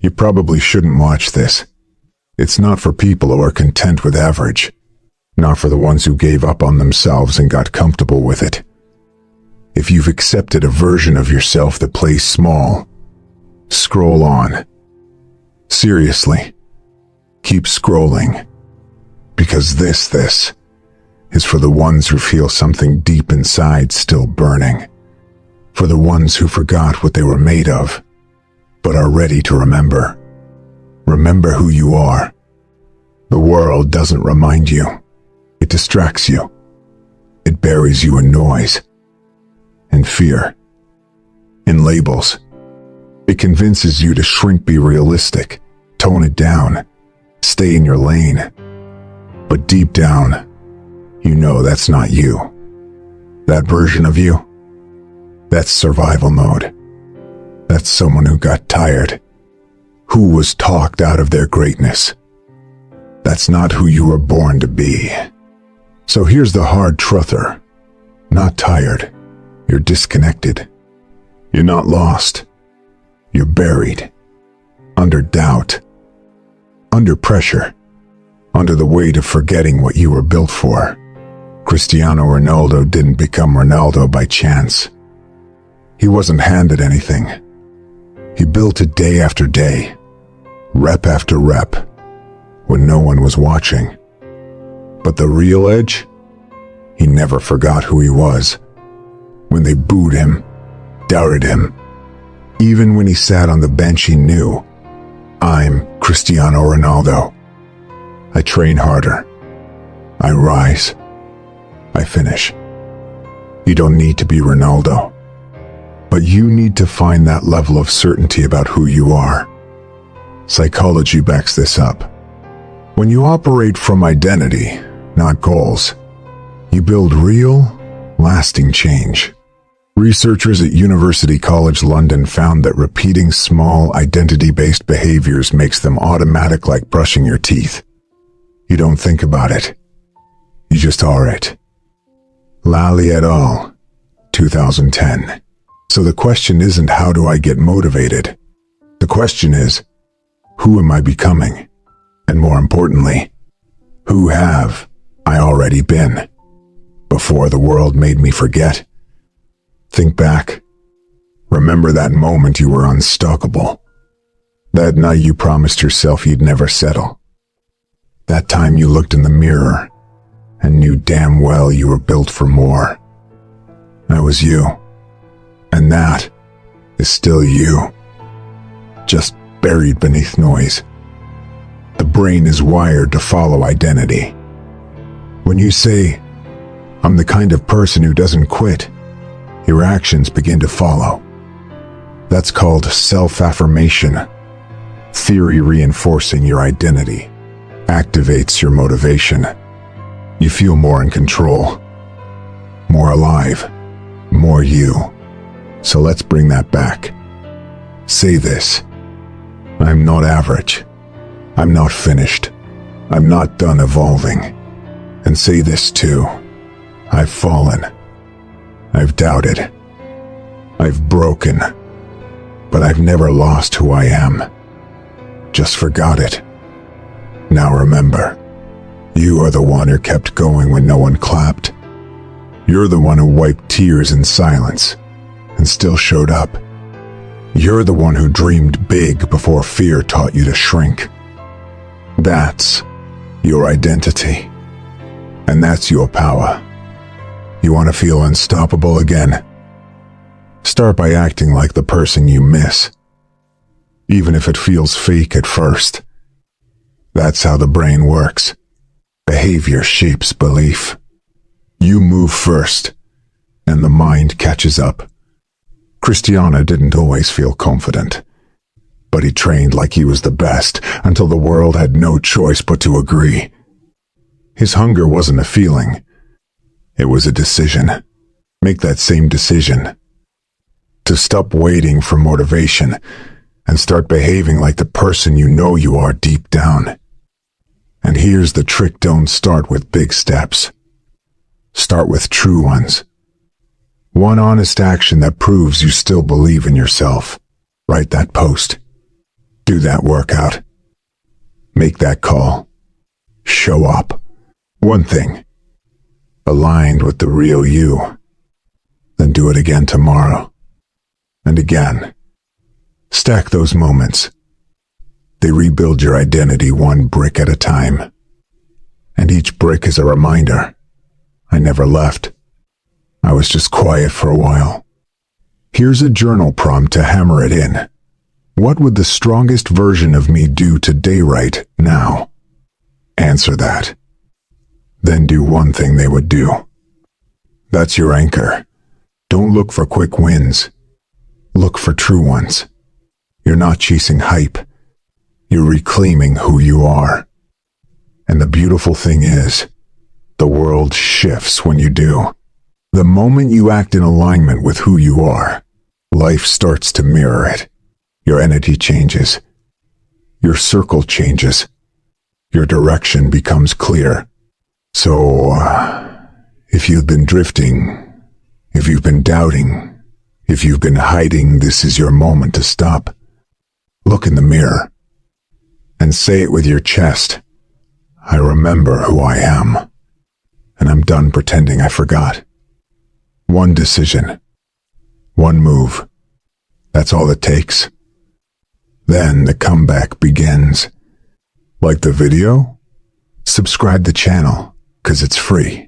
You probably shouldn't watch this. It's not for people who are content with average. Not for the ones who gave up on themselves and got comfortable with it. If you've accepted a version of yourself that plays small, scroll on. Seriously, keep scrolling. Because this is for the ones who feel something deep inside still burning. For the ones who forgot what they were made of, but are ready to remember. Remember who you are. The world doesn't remind you. It distracts you. It buries you in noise, in fear, in labels. It convinces you to shrink, be realistic, tone it down, stay in your lane. But deep down, you know that's not you. That version of you, that's survival mode. That's someone who got tired, who was talked out of their greatness. That's not who you were born to be. So here's the hard truther. Not tired. You're disconnected. You're not lost. You're buried. Under doubt. Under pressure. Under the weight of forgetting what you were built for. Cristiano Ronaldo didn't become Ronaldo by chance. He wasn't handed anything. He built it day after day, rep after rep, when no one was watching. But the real edge? He never forgot who he was. When they booed him, doubted him, even when he sat on the bench, he knew, I'm Cristiano Ronaldo. I train harder. I rise. I finish. You don't need to be Ronaldo. But you need to find that level of certainty about who you are. Psychology backs this up. When you operate from identity, not goals, you build real, lasting change. Researchers at University College London found that repeating small, identity-based behaviors makes them automatic, like brushing your teeth. You don't think about it. You just are it. Lally et al., 2010. So the question isn't how do I get motivated? The question is, who am I becoming? And more importantly, who have I already been? Before the world made me forget. Think back. Remember that moment you were unstoppable. That night you promised yourself you'd never settle. That time you looked in the mirror and knew damn well you were built for more. That was you. And that is still you. Just buried beneath noise. The brain is wired to follow identity. When you say, I'm the kind of person who doesn't quit, your actions begin to follow. That's called self-affirmation. Theory reinforcing your identity activates your motivation. You feel more in control, more alive, more you. So let's bring that back. Say this. I'm not average. I'm not finished. I'm not done evolving. And say this too. I've fallen. I've doubted. I've broken. But I've never lost who I am. Just forgot it. Now remember, you are the one who kept going when no one clapped. You're the one who wiped tears in silence and still showed up. You're the one who dreamed big before fear taught you to shrink. That's your identity. And that's your power. You want to feel unstoppable again? Start by acting like the person you miss, even if it feels fake at first. That's how the brain works. Behavior shapes belief. You move first, and the mind catches up. Cristiano didn't always feel confident, but he trained like he was the best until the world had no choice but to agree. His hunger wasn't a feeling. It was a decision. Make that same decision. To stop waiting for motivation and start behaving like the person you know you are deep down. And here's the trick: don't start with big steps. Start with true ones. One honest action that proves you still believe in yourself. Write that post. Do that workout. Make that call. Show up. One thing. Aligned with the real you. Then do it again tomorrow. And again. Stack those moments. They rebuild your identity one brick at a time. And each brick is a reminder. I never left. I was just quiet for a while. Here's a journal prompt to hammer it in. What would the strongest version of me do today right now? Answer that. Then do one thing they would do. That's your anchor. Don't look for quick wins. Look for true ones. You're not chasing hype. You're reclaiming who you are. And the beautiful thing is, the world shifts when you do. The moment you act in alignment with who you are, life starts to mirror it. Your energy changes. Your circle changes. Your direction becomes clear. So, if you've been drifting, if you've been doubting, if you've been hiding, this is your moment to stop. Look in the mirror and say it with your chest. I remember who I am, and I'm done pretending I forgot. One decision, one move. That's all it takes. Then the comeback begins. Like the video? Subscribe the channel, 'cause it's free.